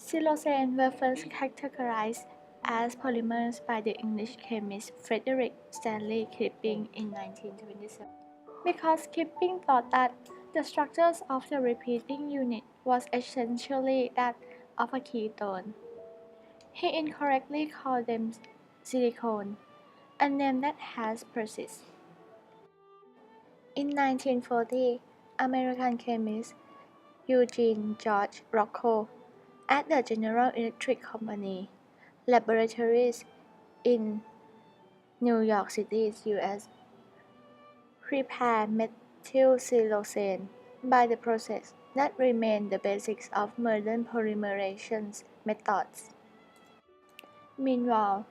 Siloxane were first categorized as polymers by the English chemist Frederick Stanley Kipping in 1927. Because Kipping thought that the structures of the repeating unit was essentially that of a ketone, he incorrectly called them silicone, a name that has persisted. In 1940, American chemist Eugene George Rocco at the General Electric Company laboratories in New York City, US, prepared methylsiloxane by the process that remained the basis of modern polymerization methods. Meanwhile,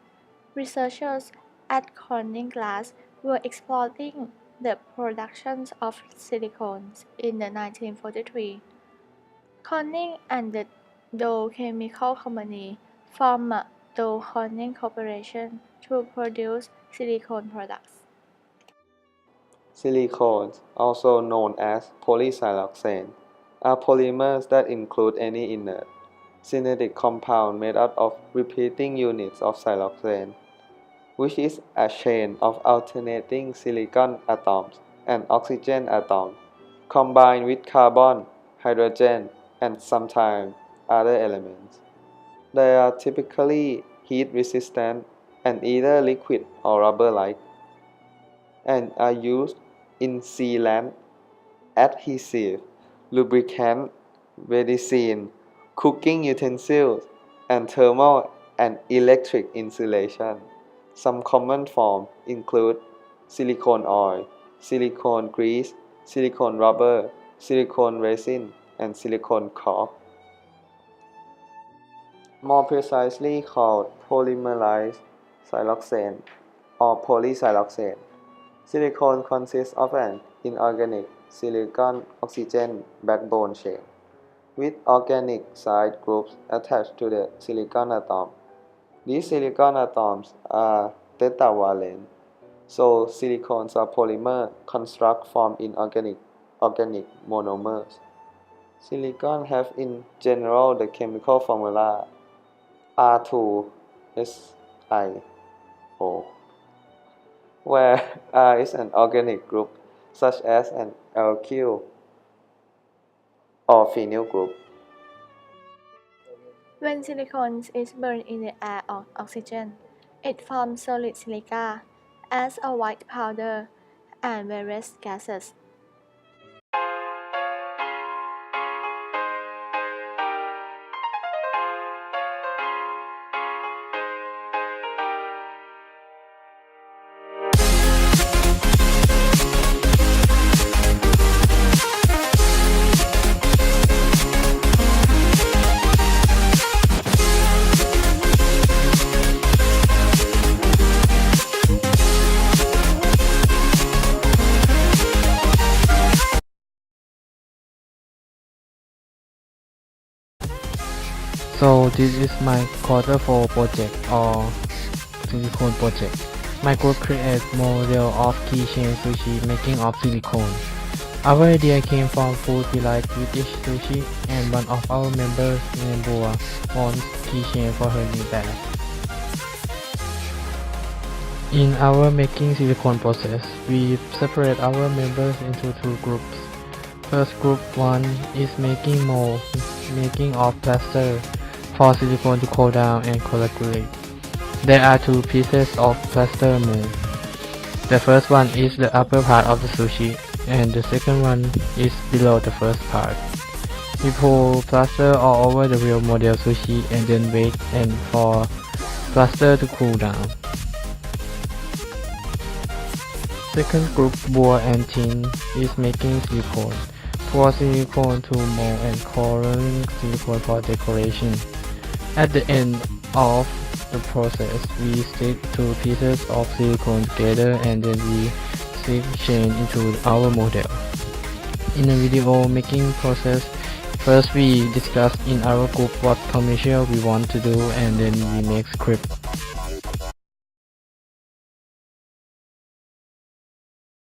researchers at Corning Glass were exploiting the production of silicones in the 1943. Corning and the Dow Chemical Company formed a Dow-Corning Corporation to produce silicone products. Silicones, also known as polysiloxane, are polymers that include any inert, synthetic compound made up of repeating units of siloxane, which is a chain of alternating silicon atoms and oxygen atoms combined with carbon, hydrogen, and sometimes other elements. They are typically heat resistant and either liquid or rubber-like, and are used in sealant, adhesive, lubricant, medicine, cooking utensils, and thermal and electric insulation. Some common forms include silicone oil, silicone grease, silicone rubber, silicone resin, and silicone caulk. More precisely called polymerized siloxane or polysiloxane. Silicone consists of an inorganic silicon-oxygen backbone chain with organic side groups attached to the silicon atom. These silicon atoms are tetravalent, so silicones are polymer construct from inorganic organic monomers. Silicon have in general the chemical formula R2SiO, where R is an organic group such as an alkyl or phenyl group. When silicon is burned in the air or oxygen, it forms solid silica as a white powder and various gases. So this is my quarter 4 project or silicone project. My group creates model of keychain sushi making of silicone. Our idea came from food we like British sushi, and one of our members named Boa wants keychain for her new bag. In our making silicone process, we separate our members into two groups. First group 1 is making mold, making of plaster for silicone to cool down and coagulate. There are two pieces of plaster mold. The first one is the upper part of the sushi, and the second one is below the first part. We pour plaster all over the real model sushi and then wait and for plaster to cool down. Second group, Boa and Tin, is making silicone. Pour silicone to mold and coloring silicone for decoration. At the end of the process, we stick two pieces of silicone together and then we stick chain into our model. In the video making process, first we discuss in our group what commercial we want to do, and then we make script.